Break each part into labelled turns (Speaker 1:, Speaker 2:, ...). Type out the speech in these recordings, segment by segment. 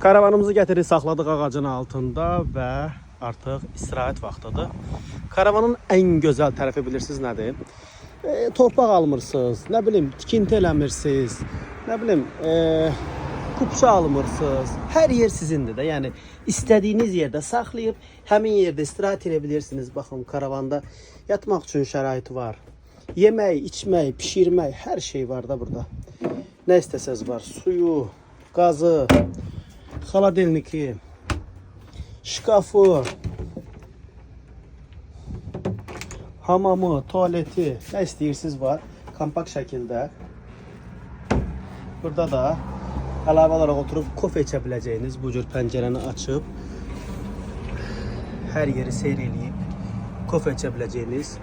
Speaker 1: Karavanımızı gətirib saxladıq ağacın altında və artıq istirahət vaxtıdır. Karavanın ən gözəl tərəfi bilirsiniz nədir? Torpaq almırsınız, nə bilim tikinti eləmirsiniz, nə bilim kupça almırsınız. Hər yer sizindir də. Yəni istədiyiniz yerdə saxlayıb həmin yerdə istirahət edə bilirsiniz. Baxın, karavanda yatmaq üçün şəraiti var. Yemək, içmək, pişirmək, hər şey var da burada. Nə istəsəz var. Suyu, qazı, xaladelniki, şkafı, hamamı, tualeti, nə istəyirsiniz var. Kompakt şəkildə. Burada da əlavə olaraq oturub kofe içə biləcəyiniz bu cür pəncərəni açıb hər yeri seyr eləyib kofe içə biləcəyiniz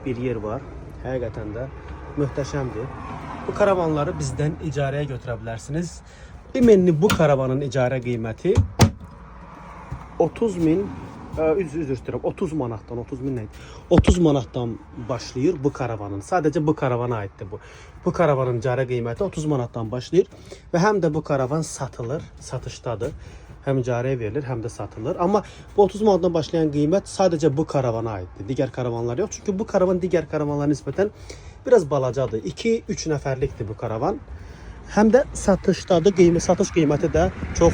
Speaker 1: bir yer var. Həqiqətən də möhtəşəmdir. Bu karavanları bizdən icarəyə götürə bilərsiniz. Ümumi bu karavanın icarə qiyməti 30.000, üzr istəyirəm, 30 manatdan, 30.000 nə idi? 30 manatdan başlayır bu karavanın. Sadəcə bu karavana aiddir bu. Bu karavanın icarə qiyməti 30 manatdan başlayır və həm də bu karavan satılır, satışdadır. Həm icarəyə verilir, həm də satılır. Amma bu 30 manatdan başlayan qiymət sadəcə bu karavana aiddir. Digər karavanlar yox. Çünki bu karavan digər karavanlara nisbətən biraz balacadır. 2-3 nəfərlikdir bu karavan. Həm də satışdadır. Satış qiyməti də çox